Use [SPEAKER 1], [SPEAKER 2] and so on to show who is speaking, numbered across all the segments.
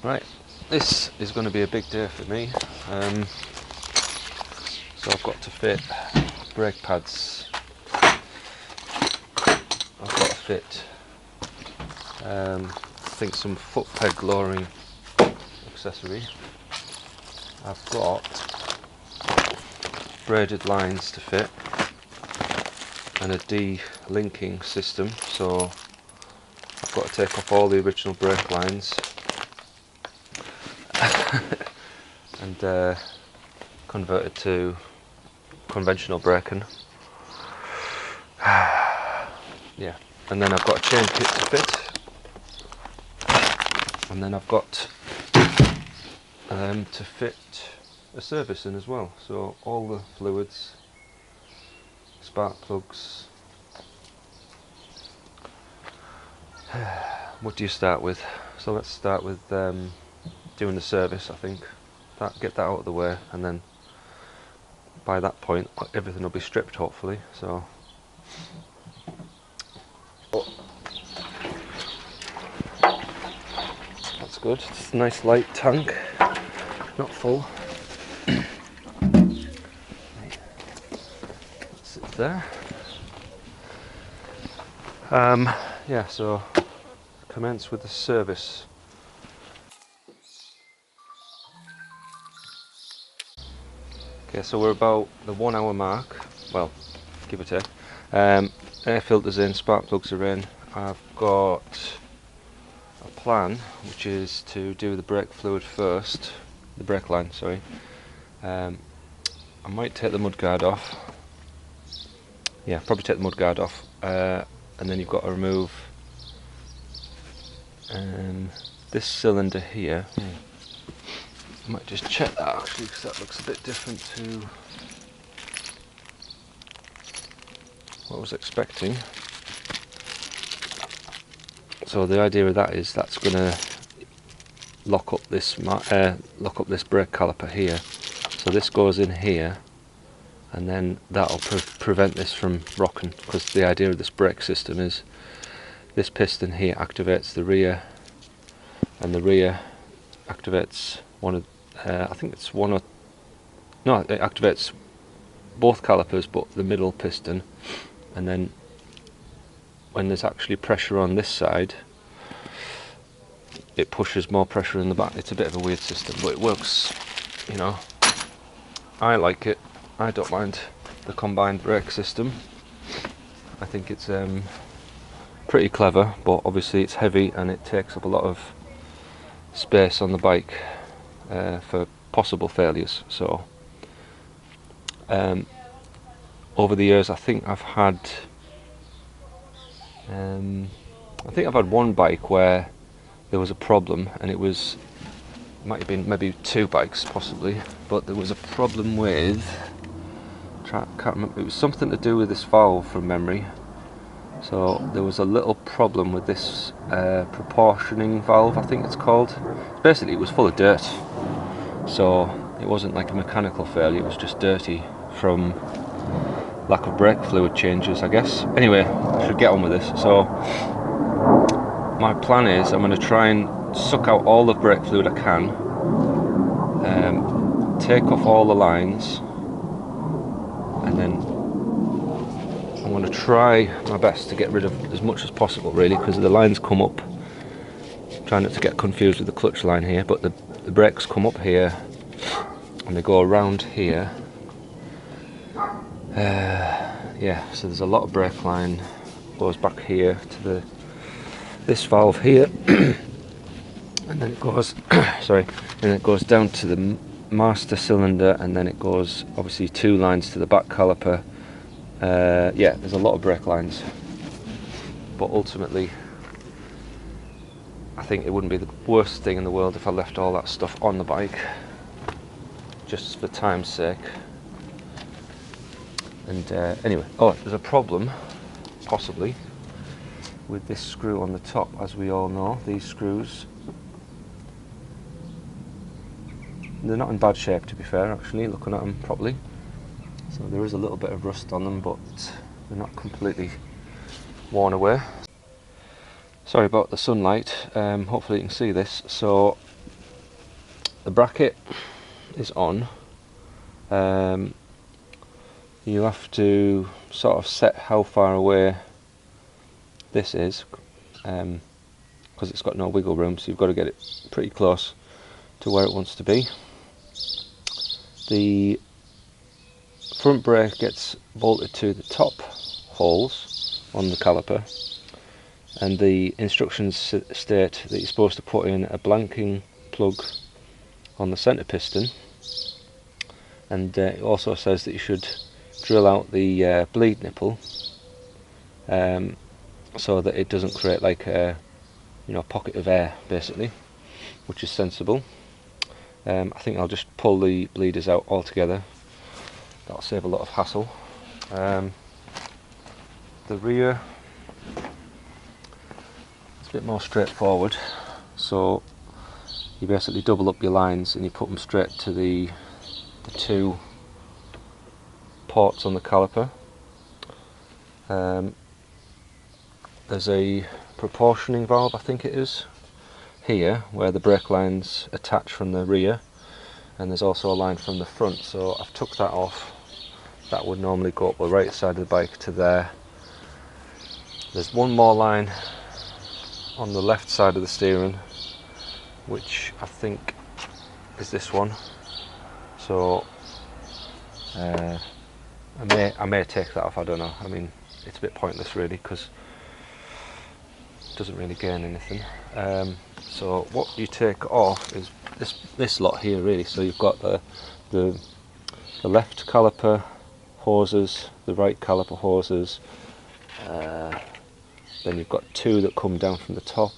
[SPEAKER 1] Right, this is going to be a big day for me. So I've got to fit brake pads. I've got to fit, I think, some foot peg lowering accessory. I've got braided lines to fit and a de-linking system, so I've got to take off all the original brake lines and convert it to conventional braking. Yeah, and then I've got a chain kit to fit, and then I've got to fit a service in as well, so all the fluids, spark plugs. What do you start with? So let's start with doing the service. I think get that out of the way, and then by that point everything will be stripped, hopefully. So that's good. It's a nice light tank, not full. That's it there. Yeah, so commence with the service. Okay, so we're about the 1 hour mark, well, give or take. Air filters in, spark plugs are in. I've got a plan, which is to do the brake fluid first, the brake line, sorry. I might take the mudguard off. Yeah, probably take the mudguard off, and then you've got to remove this cylinder here. I might just check that actually, because that looks a bit different to what I was expecting. So the idea of that is that's going to lock up this brake caliper here. So this goes in here, and then that'll prevent this from rocking, because the idea of this brake system is this piston here activates the rear, and the rear activates one of I think it's one or no, it activates both calipers but the middle piston, and then when there's actually pressure on this side it pushes more pressure in the back. It's a bit of a weird system, but it works, you know. I like it. I don't mind the combined brake system. I think it's pretty clever, but obviously it's heavy and it takes up a lot of space on the bike for possible failures. So over the years I think I've had one bike where there was a problem, and it might have been maybe 2 bikes possibly, but there was a problem with, can't remember, it was something to do with this valve from memory. So there was a little problem with this proportioning valve, I think it's called. Basically it was full of dirt, so it wasn't like a mechanical failure, it was just dirty from lack of brake fluid changes, I guess. Anyway, I should get on with this. So my plan is I'm going to try and suck out all the brake fluid I can, take off all the lines, and then I'm going to try my best to get rid of as much as possible, really, because the lines come up. I'm trying not to get confused with the clutch line here, but the brakes come up here and they go around here. Yeah, so there's a lot of brake line goes back here to this valve here, and then it goes sorry, and it goes down to the master cylinder, and then it goes obviously 2 lines to the back caliper. Yeah, there's a lot of brake lines, but ultimately I think it wouldn't be the worst thing in the world if I left all that stuff on the bike, just for time's sake. And anyway, there's a problem possibly with this screw on the top. As we all know, these screws, they're not in bad shape, to be fair, actually, looking at them properly. So there is a little bit of rust on them, but they're not completely worn away. Sorry about the sunlight, hopefully you can see this. So the bracket is on, you have to sort of set how far away this is, because it's got no wiggle room, so you've got to get it pretty close to where it wants to be. The front brake gets bolted to the top holes on the caliper, and the instructions state that you're supposed to put in a blanking plug on the centre piston, and it also says that you should drill out the bleed nipple so that it doesn't create like a pocket of air, basically, which is sensible. I think I'll just pull the bleeders out altogether. That'll save a lot of hassle. The rear, it's a bit more straightforward. So you basically double up your lines and you put them straight to the two ports on the caliper. There's a proportioning valve, I think it is, here where the brake lines attach from the rear, and there's also a line from the front, so I've took that off. That would normally go up the right side of the bike to there. There's one more line on the left side of the steering, which I think is this one, so I may take that off, I don't know. I mean, it's a bit pointless really, because it doesn't really gain anything. So what you take off is this lot here really. So you've got the left caliper hoses, the right caliper hoses, then you've got two that come down from the top,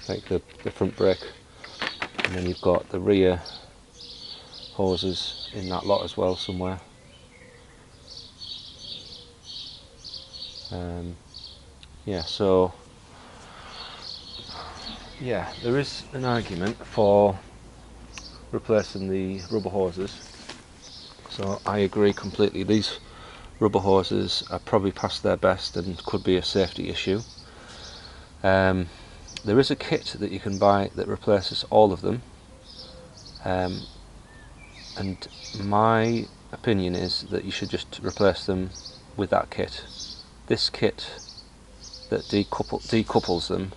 [SPEAKER 1] like the front brake, and then you've got the rear hoses in that lot as well somewhere. Yeah, so yeah, there is an argument for replacing the rubber hoses, so I agree completely. These rubber hoses are probably past their best and could be a safety issue. There is a kit that you can buy that replaces all of them, and my opinion is that you should just replace them with that kit. This kit that decouples them,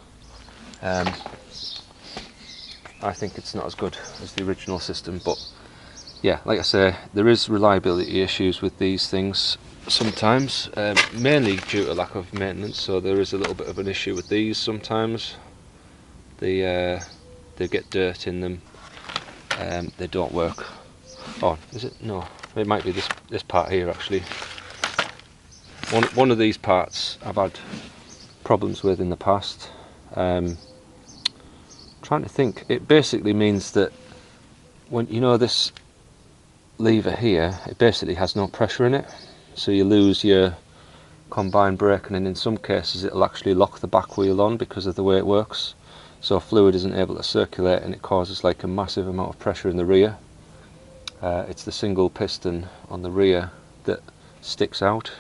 [SPEAKER 1] I think it's not as good as the original system, but yeah, like I say, there is reliability issues with these things sometimes, mainly due to lack of maintenance, so there is a little bit of an issue with these sometimes. They get dirt in them, they don't work. Oh, is it? No, it might be this part here actually. One of these parts I've had problems with in the past. Trying to think, it basically means that when you know this lever here, it basically has no pressure in it, so you lose your combined braking, and in some cases it'll actually lock the back wheel on because of the way it works, so fluid isn't able to circulate and it causes like a massive amount of pressure in the rear. It's the single piston on the rear that sticks out.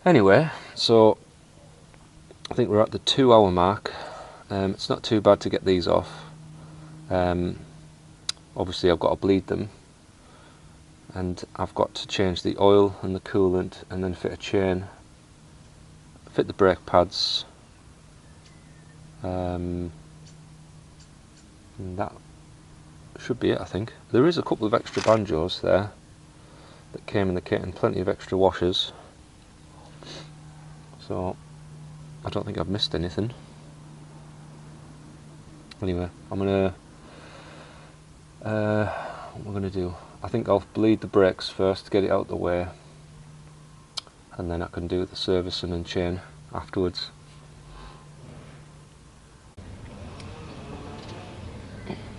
[SPEAKER 1] Anyway, so I think we're at the 2 hour mark. It's not too bad to get these off. Obviously I've got to bleed them, and I've got to change the oil and the coolant, and then fit a chain, fit the brake pads, and that should be it, I think. There is a couple of extra banjos there that came in the kit, and plenty of extra washers, so I don't think I've missed anything. Anyway, I'm gonna what we're gonna do, I think I'll bleed the brakes first to get it out of the way, and then I can do the servicing and chain afterwards.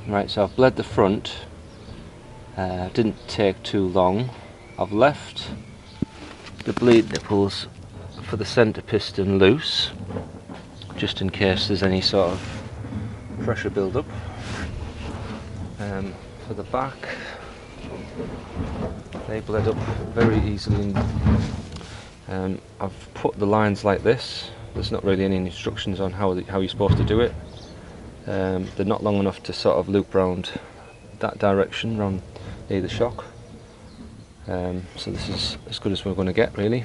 [SPEAKER 1] Right, so I've bled the front, didn't take too long. I've left the bleed nipples for the centre piston loose, just in case there's any sort of pressure build up. For the back, they bled up very easily, and I've put the lines like this. There's not really any instructions on how you're supposed to do it. They're not long enough to sort of loop round that direction, round either shock. So this is as good as we're going to get, really.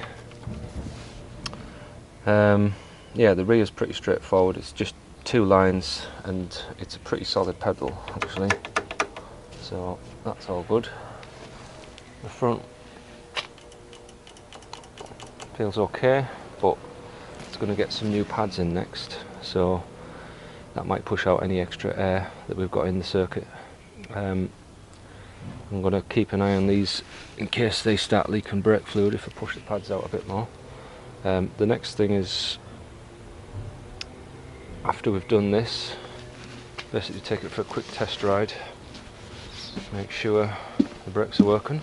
[SPEAKER 1] Yeah, the rear is pretty straightforward. It's just 2 lines and it's a pretty solid pedal actually, so that's all good. The front feels okay, but it's going to get some new pads in next, so that might push out any extra air that we've got in the circuit. I'm going to keep an eye on these in case they start leaking brake fluid if I push the pads out a bit more. The next thing is, after we've done this, basically take it for a quick test ride, make sure the brakes are working,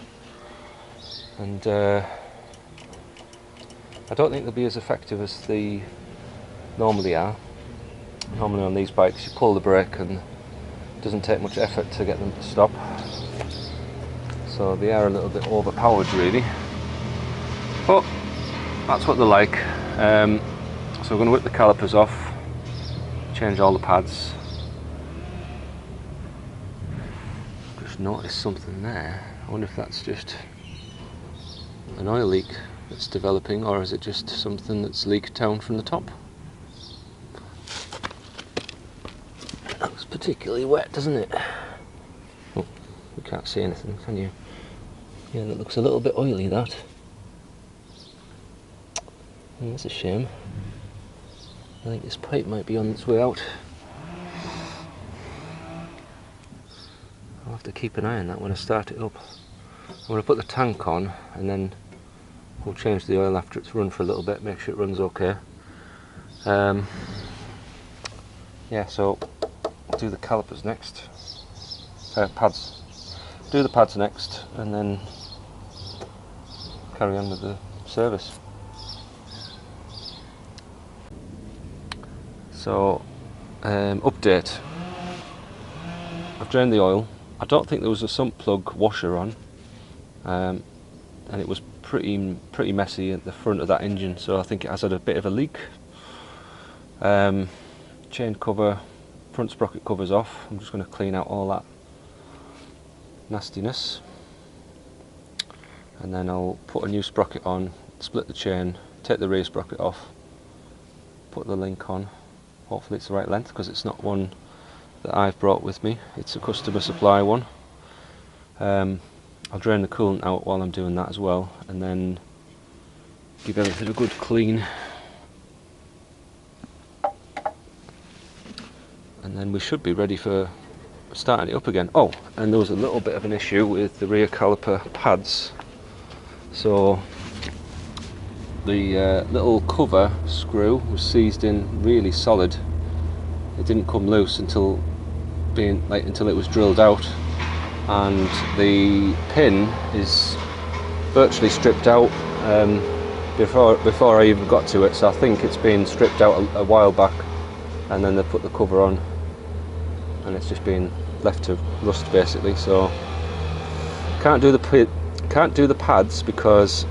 [SPEAKER 1] and I don't think they'll be as effective as they normally are. Normally on these bikes you pull the brake and it doesn't take much effort to get them to stop, so they are a little bit overpowered really, but that's what they're like. So we're going to whip the calipers off, change all the pads. Just noticed something there. I wonder if that's just an oil leak that's developing, or is it just something that's leaked down from the top? It looks particularly wet, doesn't it? Oh, you can't see anything, can you? Yeah, that looks a little bit oily, that. That's a shame. I think this pipe might be on its way out. I'll have to keep an eye on that when I start it up. I'm going to put the tank on and then we'll change the oil after it's run for a little bit, make sure it runs okay. Yeah, so I'll do the calipers next. Pads. Do the pads next and then carry on with the service. So, update. I've drained the oil. I don't think there was a sump plug washer on, and it was pretty messy at the front of that engine, so I think it has had a bit of a leak. Chain cover, front sprocket cover's off. I'm just going to clean out all that nastiness, and then I'll put a new sprocket on, split the chain, take the rear sprocket off, put the link on. Hopefully it's the right length, because it's not one that I've brought with me, it's a customer supply one. I'll drain the coolant out while I'm doing that as well, and then give everything a good clean, and then we should be ready for starting it up again. Oh, and there was a little bit of an issue with the rear caliper pads. So the little cover screw was seized in really solid. It didn't come loose until it was drilled out, and the pin is virtually stripped out before I even got to it. So I think it's been stripped out a while back, and then they put the cover on, and it's just been left to rust basically. So can't do the pads because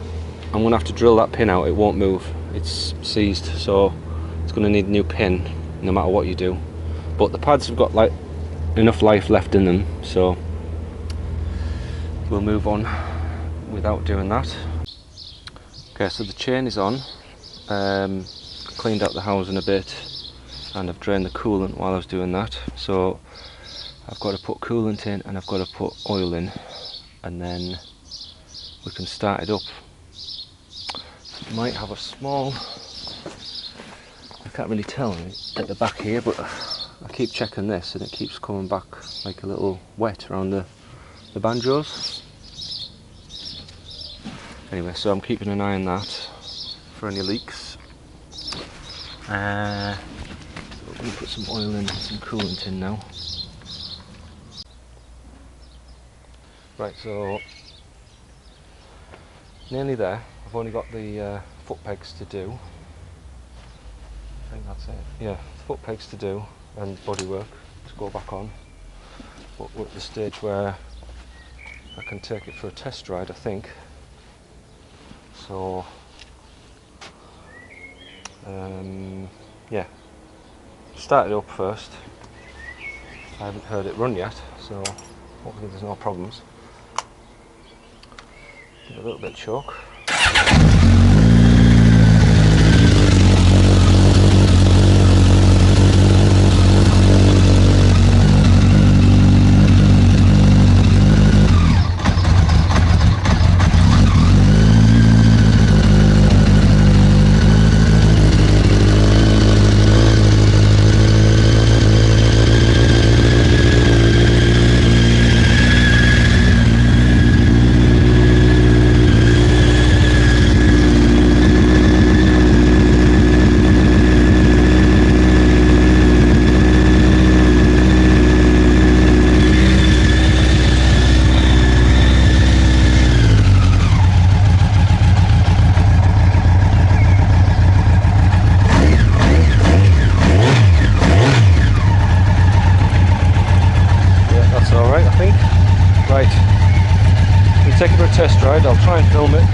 [SPEAKER 1] I'm going to have to drill that pin out. It won't move, it's seized, so it's going to need a new pin no matter what you do. But the pads have got like enough life left in them, so we'll move on without doing that. Okay, so the chain is on. Cleaned out the housing a bit, and I've drained the coolant while I was doing that. So I've got to put coolant in and I've got to put oil in, and then we can start it up. It might have a small, I can't really tell at the back here, but I keep checking this and it keeps coming back like a little wet around the banjos. Anyway, so I'm keeping an eye on that for any leaks. So we're going to put some oil in and some coolant in now. Right, so nearly there. I've only got the foot pegs to do. I think that's it. Yeah, foot pegs to do and bodywork to go back on. But we're at the stage where I can take it for a test ride, I think. So yeah, start it up first, I haven't heard it run yet, so hopefully there's no problems. Give it a little bit of choke. Take it for a test ride. I'll try and film it.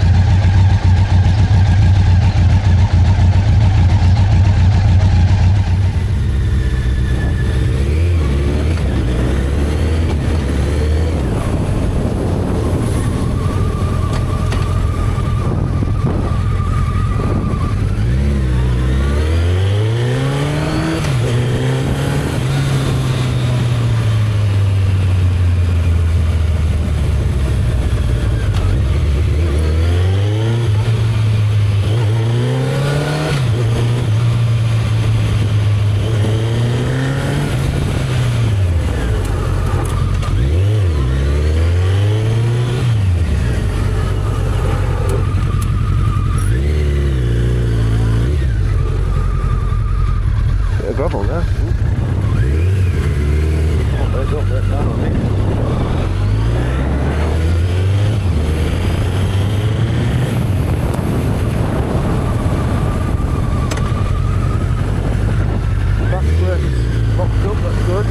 [SPEAKER 1] Gravel there. Oh, there's up there down on it. Back brakes locked up, that's good.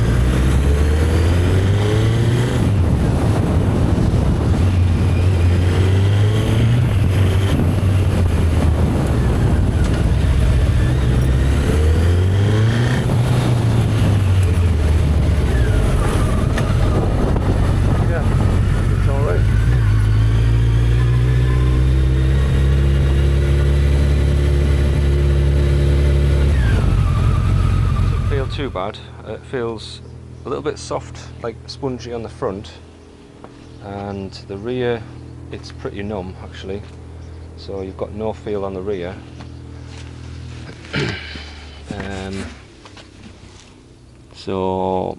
[SPEAKER 1] Too bad. It feels a little bit soft, like spongy on the front, and the rear it's pretty numb actually, so you've got no feel on the rear. So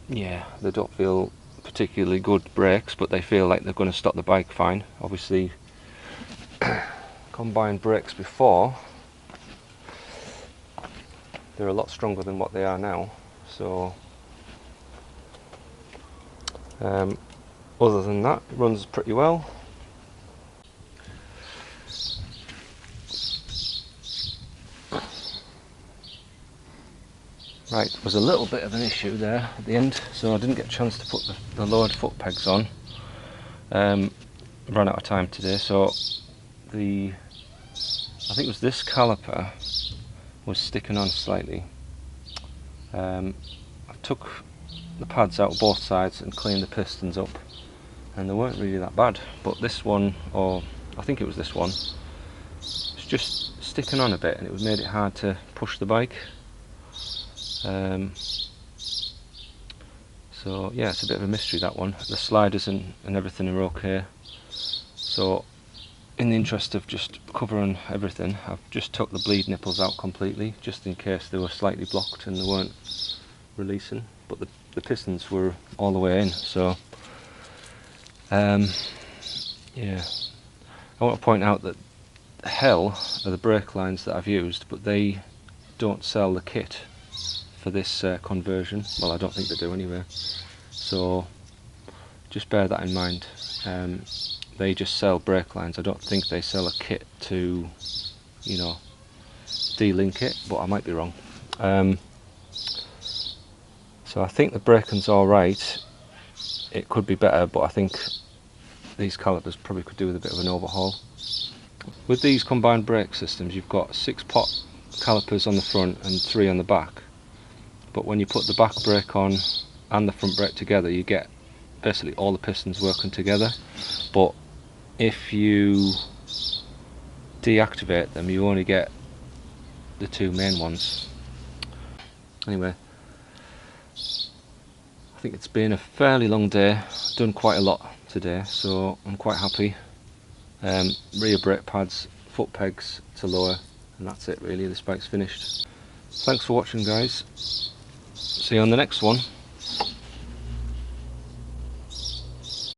[SPEAKER 1] yeah, they don't feel particularly good brakes, but they feel like they're going to stop the bike fine. Obviously combined brakes before, they're a lot stronger than what they are now, so other than that, it runs pretty well. Right, there was a little bit of an issue there at the end, so I didn't get a chance to put the lowered foot pegs on. Ran out of time today, so I think it was this caliper was sticking on slightly. I took the pads out both sides and cleaned the pistons up, and they weren't really that bad, but this one, or I think it was this one, it's just sticking on a bit, and it made it hard to push the bike. So yeah, it's a bit of a mystery, that one. The sliders and everything are okay, so in the interest of just covering everything, I've just took the bleed nipples out completely, just in case they were slightly blocked and they weren't releasing, but the pistons were all the way in, so yeah. I want to point out that Hell are the brake lines that I've used, but they don't sell the kit for this conversion. Well, I don't think they do anyway, so just bear that in mind. They just sell brake lines. I don't think they sell a kit to, you know, de-link it, but I might be wrong. So I think the braking's alright. It could be better, but I think these calipers probably could do with a bit of an overhaul. With these combined brake systems, you've got 6 pot calipers on the front and 3 on the back. but when you put the back brake on and the front brake together, you get basically all the pistons working together. But if you deactivate them, you only get the two main ones. Anyway, I think it's been a fairly long day. Done quite a lot today, so I'm quite happy. Rear brake pads, foot pegs to lower, and that's it really. This bike's finished. Thanks for watching, guys. See you on the next one.